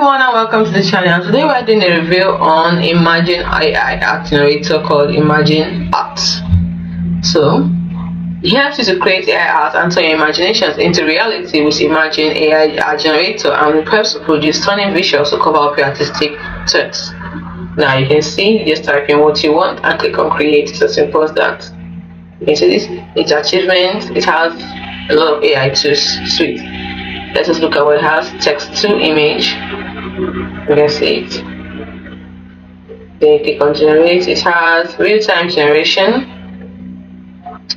everyone and welcome to the channel. Today we are doing a review on Imagine AI art generator called Imagine Art. So it helps you to create AI art and turn your imaginations into reality with Imagine AI art generator, and it helps to produce stunning visuals to cover up your artistic thoughts. Now you can see, you just type in what you want and click on create. It's as simple as that. You can see this, its achievements. It has a lot of AI tools. Sweet. Let us look at what it has. Text to image. You can see it. Then click on generate. It has real-time generation.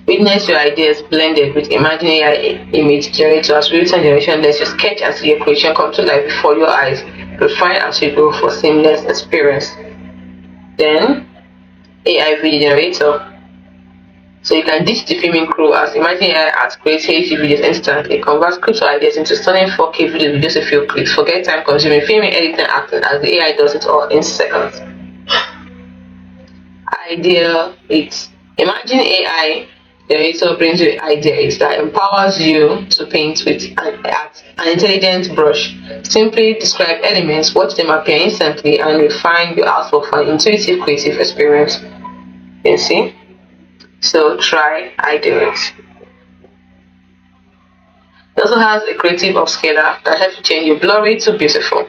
Witness your ideas blended with Imagine AI image generator. As real-time generation lets you sketch and see your creation come to life before your eyes. Refine as you go for seamless experience. Then AI video generator. So you can ditch the filming crew as Imagine AI art creates HD videos instantly, converts crypto ideas into stunning 4K videos with just a few clicks. Forget time consuming filming, editing, acting, as the AI does it all in seconds. Idea 8. Imagine AI generator brings you idea 8 that empowers you to paint with an intelligent brush. Simply describe elements, watch them appear instantly, and refine your artwork for an intuitive creative experience. You can see? So try idea 8. It also has a creative upscaler that helps you change your blurry to beautiful.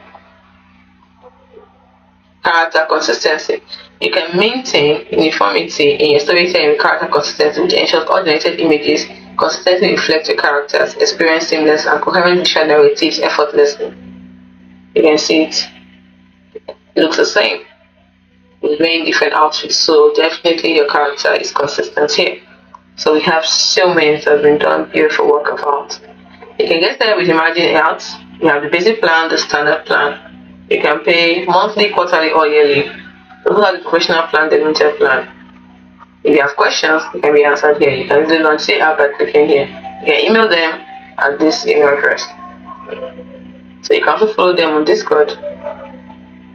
Character consistency. You can maintain uniformity in your storytelling with character consistency, which ensures all generated images consistently reflect your characters, experience seamless and coherent visual narratives effortlessly. You can see it. It looks the same with wearing different outfits, so definitely your character is consistent here. So we have so many that have been done, beautiful work of art. You can get started with Imagine Art. You have the basic plan, the standard plan. You can pay monthly, quarterly, or yearly. You also have the professional plan, the limited plan. If you have questions, they can be answered here. You can easily launch the app by clicking here. You can email them at this email address. So you can also follow them on Discord.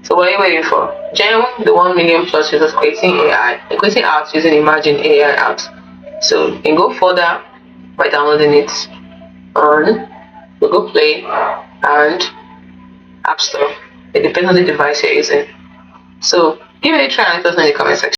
So what are you waiting for? Join the 1 million plus users creating art using Imagine AI art. So you can go further by downloading it on Google Play and App Store. It depends on the device you're using. So give it a try and let us know in the comment section.